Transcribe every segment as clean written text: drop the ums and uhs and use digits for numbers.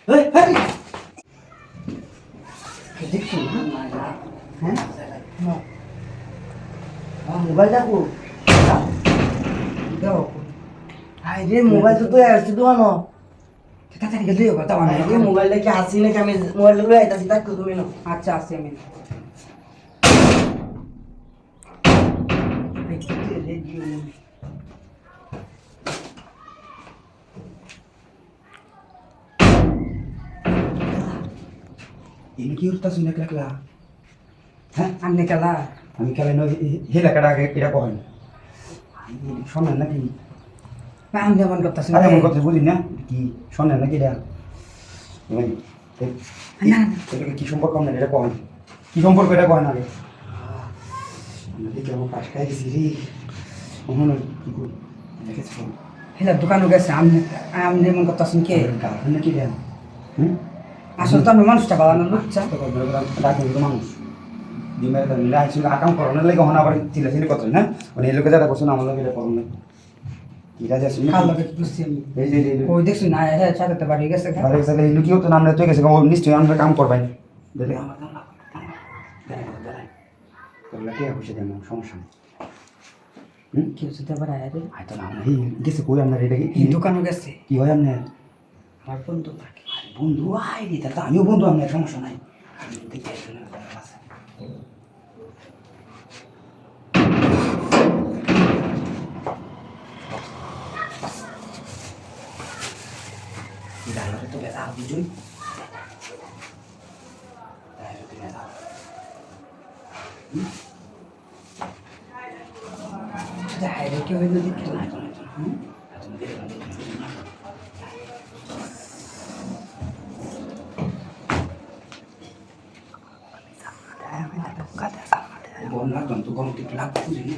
এই এই দেখছো না হ্যাঁ মোবাইল দেখো দাও হাই রে মোবাইল তো আসছে দোকানো তাড়াতাড়ি গেলে কথা মানে এই মোবাইলটা কি আসি নাকি আমি মোবাইলটা লয়ে আইতাছি তাক তুমি না আচ্ছা আসছি আমি ini কি উঠতা শুনে একলা হ্যাঁ আমনে খেলা আমি খেলে নই হে লেখাটা আগে এটা কহেন শোনেন নাকি আমি যেমন করতেছি আরে আমার কথা বুঝি না কি শোনেন নাকি এটা এটাকে কি সম্পর্ক আপনার এটা কহেন কি সম্পর্ক এটা কহেন আগে আমরা দেখি আমার পাশ খাই গেছি রে মনে কি করি দেখেছি হেলা দোকানে গেছে আমনে আমনে যেমন করতেছেন কে গার্লফ্রেন্ড নাকি দেন হুম আসলে তো আমি মানুষটা বাড়ানো লুচ্ছা ডাকি মানুষ ডিমের আসলে আকাম করানোর লাগে হন আবার চিলাচিলি করছেন না মানে এই লোকে যারা করছেন আমার লোক এটা করুন না ঠিক আছে আসলে কাল লোকে কি বুঝছি আমি এই যে ওই দেখছি না হ্যাঁ সাথে তো বাড়ি গেছে আরে স্যার এই লোকই তো নাম তো গেছে নিশ্চয়ই আমরা কাম করবেন দেখে আমার দাম লাগবে দাঁড়াই করলে কে খুশি দেন সমস্যা নেই কি হচ্ছে তো বাড়ি আরে হয়তো না এই গেছে কই আপনার এটা কি এই দোকানে গেছে কি হয় আপনার আমার বন্ধু থাকে বন্ধু আই রে তা আমিও বন্ধু আপনার সমস্যা নাই আমি দেখে আসলে Dalam itu biasa aku cuy. Dalam itu biasa. Dahil ke wala dito na. Bon lah tentu kamu tidak laku sini.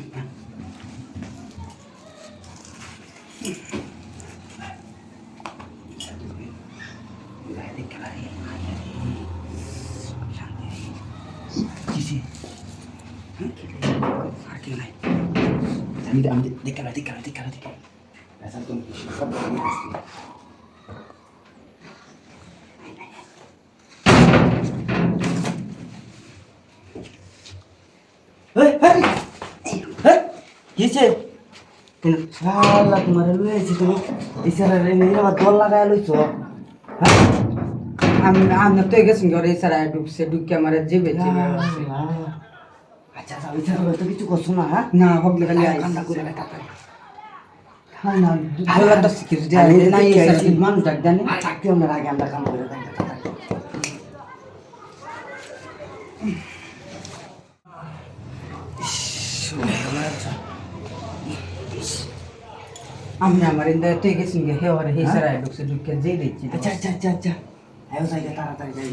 আমি দেখালা ऐसा तुम सब কিছে শালা তোমার লয়ে আইছি তুমি ইসারা রে নিয়ে আবার দল লাগায় লইছো আমি তো গেছি ঘরে সারা ঢুকছে ঢুকে আমার জিবে জিবে আচ্ছা আচ্ছা ইসারা তো কিছু করছো না হ্যাঁ না হবলে খালি কান্না করে তাড়াতাড়ি হ্যাঁ না ভালো লাগতেছে কি যদি না এই মানুষ ডাক দেন থাকতে আমরা আগে আমরা কাম করে থাকি আমি আমার ইন্দা তো গেছি হে ওরে হে সারা ঢুকছে ঢুকে যেই দিচ্ছি আচ্ছা আচ্ছা আচ্ছা আচ্ছা আয়ো যাই তাড়াতাড়ি যাই